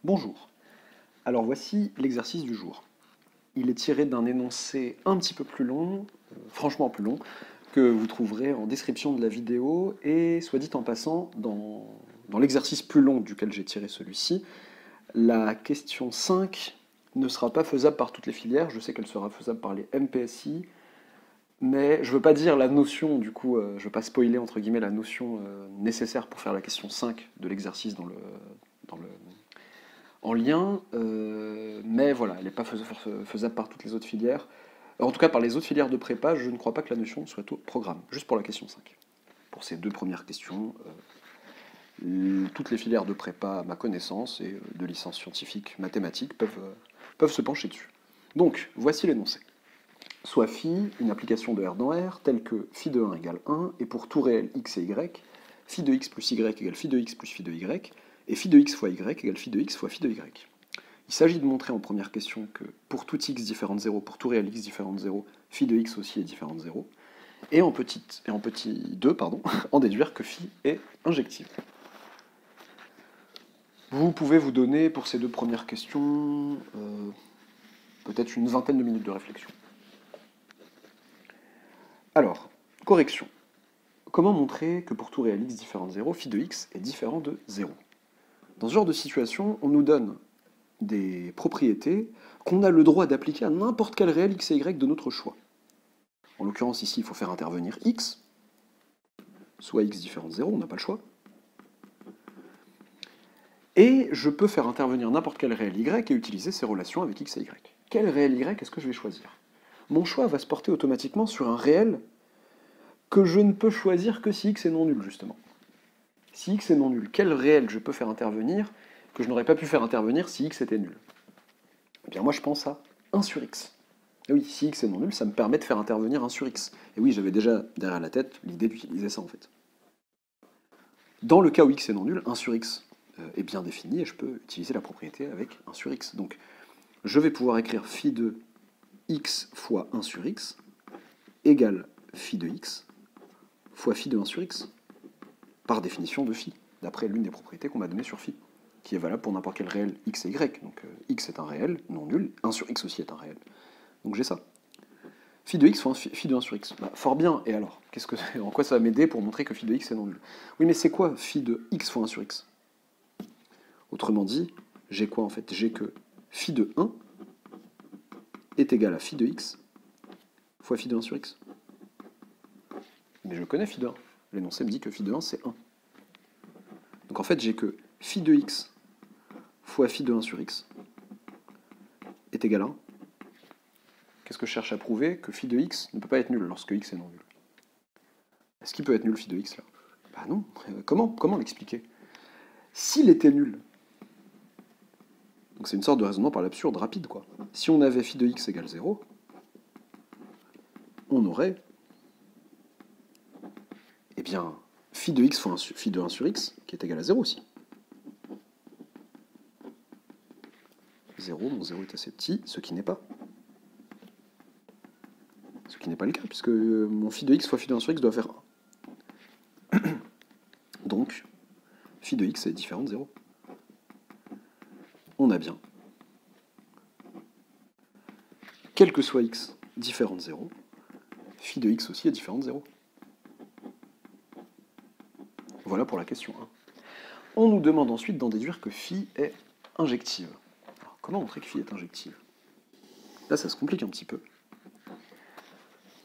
Bonjour. Alors voici l'exercice du jour. Il est tiré d'un énoncé un petit peu plus long, franchement plus long, que vous trouverez en description de la vidéo, et soit dit en passant, dans l'exercice plus long duquel j'ai tiré celui-ci, la question 5 ne sera pas faisable par toutes les filières, je sais qu'elle sera faisable par les MPSI, mais je ne veux pas dire la notion, du coup, je ne veux pas spoiler entre guillemets la notion nécessaire pour faire la question 5 de l'exercice dans le, en lien, mais voilà, elle n'est pas faisable par toutes les autres filières. En tout cas, par les autres filières de prépa, je ne crois pas que la notion soit au programme, juste pour la question 5. Pour ces deux premières questions, toutes les filières de prépa, à ma connaissance, et de licence scientifique, mathématiques, peuvent se pencher dessus. Donc, voici l'énoncé. Soit phi, une application de R dans R, telle que phi de 1 égale 1, et pour tout réel x et y, phi de x plus y égale phi de x plus phi de y, et phi de x fois y égale phi de x fois phi de y. Il s'agit de montrer en première question que pour tout x différent de 0, pour tout réel x différent de 0, phi de x aussi est différent de 0, et en petit 2, pardon, en déduire que phi est injective. Vous pouvez vous donner pour ces deux premières questions peut-être une vingtaine de minutes de réflexion. Alors, correction. Comment montrer que pour tout réel x différent de 0, phi de x est différent de 0? Dans ce genre de situation, on nous donne des propriétés qu'on a le droit d'appliquer à n'importe quel réel x et y de notre choix. En l'occurrence, ici, il faut faire intervenir x, soit x différent de 0, on n'a pas le choix. Et je peux faire intervenir n'importe quel réel y et utiliser ces relations avec x et y. Quel réel y est-ce que je vais choisir? Mon choix va se porter automatiquement sur un réel que je ne peux choisir que si x est non nul, justement. Si x est non nul, quel réel je peux faire intervenir que je n'aurais pas pu faire intervenir si x était nul? Eh bien moi je pense à 1 sur x. Et oui, si x est non nul, ça me permet de faire intervenir 1 sur x. Et oui, j'avais déjà derrière la tête l'idée d'utiliser ça en fait. Dans le cas où x est non nul, 1 sur x est bien défini et je peux utiliser la propriété avec 1 sur x. Donc je vais pouvoir écrire phi de x fois 1 sur x égale phi de x fois phi de 1 sur x, par définition de phi, d'après l'une des propriétés qu'on m'a données sur phi, qui est valable pour n'importe quel réel x et y. Donc x est un réel non nul, 1 sur x aussi est un réel. Donc j'ai ça. Phi de x fois phi de 1 sur x. Bah, fort bien, et alors en quoi ça va m'aider pour montrer que phi de x est non nul? Oui, mais c'est quoi phi de x fois 1 sur x? Autrement dit, j'ai quoi en fait? J'ai que phi de 1 est égal à phi de x fois phi de 1 sur x. Mais je connais phi de 1. L'énoncé me dit que phi de 1 c'est 1. Donc en fait j'ai que phi de x fois phi de 1 sur x est égal à 1. Qu'est-ce que je cherche à prouver? Que phi de x ne peut pas être nul lorsque x est non nul. Est-ce qu'il peut être nul phi de x là? Bah non. Comment l'expliquer? S'il était nul, donc c'est une sorte de raisonnement par l'absurde rapide quoi. Si on avait phi de x égale 0, on aurait eh bien phi de x fois phi de 1 sur x qui est égal à 0 aussi. 0, mon 0 est assez petit, ce qui n'est pas. Ce qui n'est pas le cas, puisque mon phi de x fois phi de 1 sur x doit faire 1. Donc, phi de x est différent de 0. On a bien, quel que soit x différent de 0, phi de x aussi est différent de 0. Voilà pour la question 1. On nous demande ensuite d'en déduire que phi est injective. Alors, comment montrer que phi est injective? Là, ça se complique un petit peu.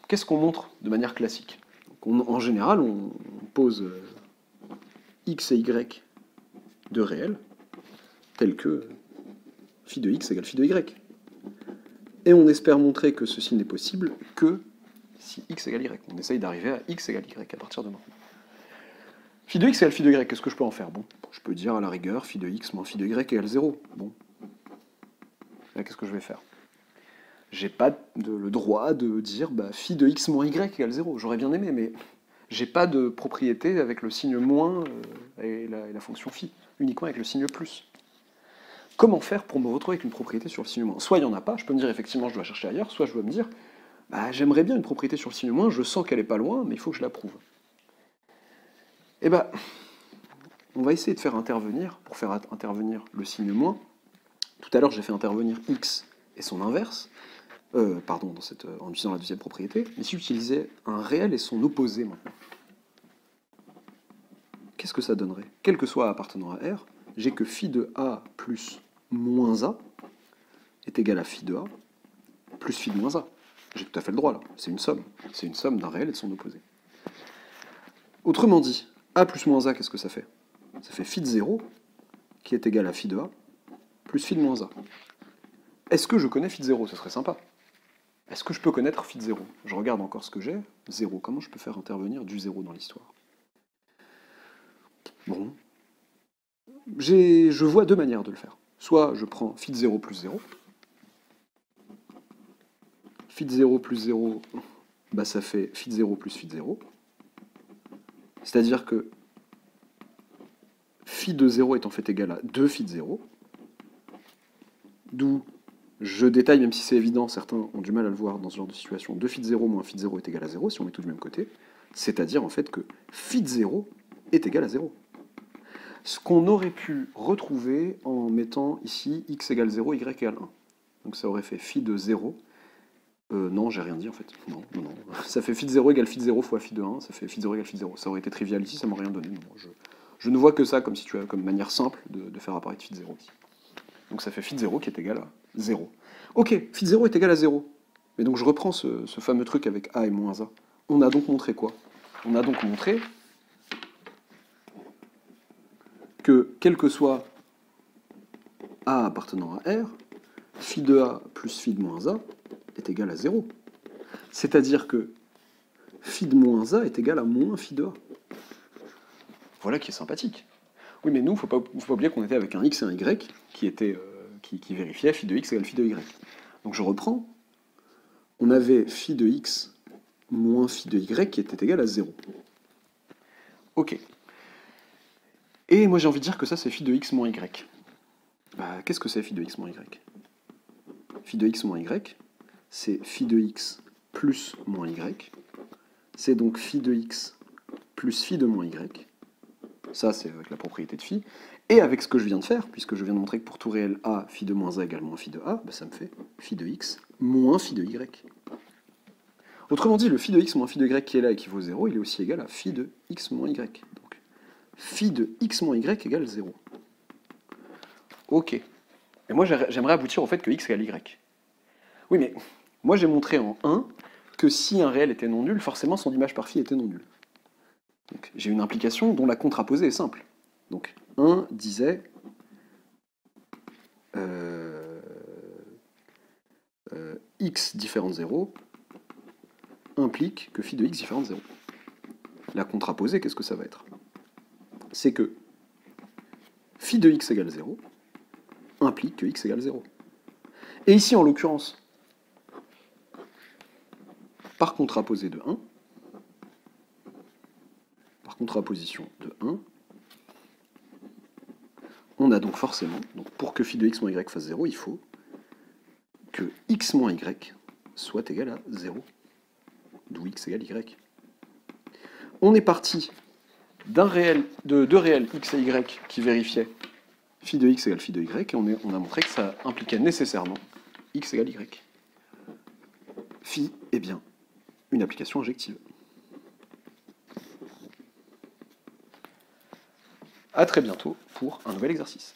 Qu'est-ce qu'on montre de manière classique? Donc en général, on pose x et y de réels, tels que phi de x égale phi de y. Et on espère montrer que ceci n'est possible que si x égale y. On essaye d'arriver à x égale y à partir de maintenant. Phi de x égale phi de y, qu'est-ce que je peux en faire? Bon, je peux dire à la rigueur phi de x moins phi de y égale 0. Bon. Là, qu'est-ce que je vais faire? J'ai pas le droit de dire bah, phi de x moins y égale 0. J'aurais bien aimé, mais j'ai pas de propriété avec le signe moins et la fonction phi, uniquement avec le signe plus. Comment faire pour me retrouver avec une propriété sur le signe moins? Soit il n'y en a pas, je peux me dire effectivement je dois chercher ailleurs, soit je dois me dire bah, j'aimerais bien une propriété sur le signe moins, je sens qu'elle est pas loin, mais il faut que je la prouve. Eh ben, on va essayer de faire intervenir, pour faire intervenir le signe moins, Tout à l'heure, j'ai fait intervenir x et son inverse, pardon, en utilisant la deuxième propriété, mais si j'utilisais un réel et son opposé maintenant, qu'est-ce que ça donnerait? Quel que soit A appartenant à R, j'ai que phi de A plus moins A est égal à phi de A plus phi de moins A. J'ai tout à fait le droit là, c'est une somme. C'est une somme d'un réel et de son opposé. Autrement dit, A plus moins A, qu'est-ce que ça fait? Ça fait phi de 0 qui est égal à phi de A plus phi de moins A. Est-ce que je connais phi de 0? Ce serait sympa. Est-ce que je peux connaître phi de 0? Je regarde encore ce que j'ai. 0. Comment je peux faire intervenir du 0 dans l'histoire? Bon. Je vois deux manières de le faire. Soit je prends phi de 0 plus 0. Phi de 0 plus 0, bah ça fait phi de 0 plus phi de 0. C'est-à-dire que phi de 0 est en fait égal à 2 phi de 0. D'où je détaille, même si c'est évident, certains ont du mal à le voir dans ce genre de situation. 2 phi de 0 moins phi de 0 est égal à 0, si on met tout du même côté. C'est-à-dire en fait que phi de 0 est égal à 0. Ce qu'on aurait pu retrouver en mettant ici x égale 0, y égale 1. Donc ça aurait fait phi de 0. Non, j'ai rien dit en fait. Non. Ça fait phi de 0 égale phi de 0 fois phi de 1, ça fait phi de 0 égale phi de 0. Ça aurait été trivial ici, ça m'a rien donné. Non, je ne vois que ça comme comme manière simple de faire apparaître phi de 0 ici. Donc ça fait phi de 0 qui est égal à 0. Ok, phi de 0 est égal à 0. Mais donc je reprends ce fameux truc avec a et moins a. On a donc montré quoi? On a donc montré que quel que soit a appartenant à R, phi de a plus phi de moins a est égal à 0. C'est-à-dire que phi de moins a est égal à moins phi de a. Voilà qui est sympathique. Oui, mais nous, il ne faut pas oublier qu'on était avec un x et un y qui vérifiait phi de x égale phi de y. Donc je reprends. On avait phi de x moins phi de y qui était égal à 0. Ok. Et moi j'ai envie de dire que ça c'est phi de x moins y. Bah, qu'est-ce que c'est phi de x moins y? Phi de x moins y, c'est phi de x plus moins y. C'est donc phi de x plus phi de moins y. Ça, c'est avec la propriété de phi. Et avec ce que je viens de faire, puisque je viens de montrer que pour tout réel a, phi de moins a égale moins phi de a, bah ça me fait phi de x moins phi de y. Autrement dit, le phi de x moins phi de y qui est là et qui vaut 0, il est aussi égal à phi de x moins y. Donc, phi de x moins y égale 0. Ok. Et moi, j'aimerais aboutir au fait que x égale y. Oui, mais moi, j'ai montré en 1 que si un réel était non nul, forcément son image par phi était non nulle. Donc, j'ai une implication dont la contraposée est simple. Donc, 1 disait x différent de 0 implique que phi de x différent de 0. La contraposée, qu'est-ce que ça va être? C'est que phi de x égale 0 implique que x égale 0. Et ici, en l'occurrence, par contraposée de 1, par contraposition de 1, on a donc forcément, pour que phi de x moins y fasse 0, il faut que x moins y soit égal à 0, d'où x égale y. On est parti de deux réels x et y qui vérifiaient phi de x égale phi de y, et on a montré que ça impliquait nécessairement x égale y. Phi est bien une application injective. A très bientôt pour un nouvel exercice.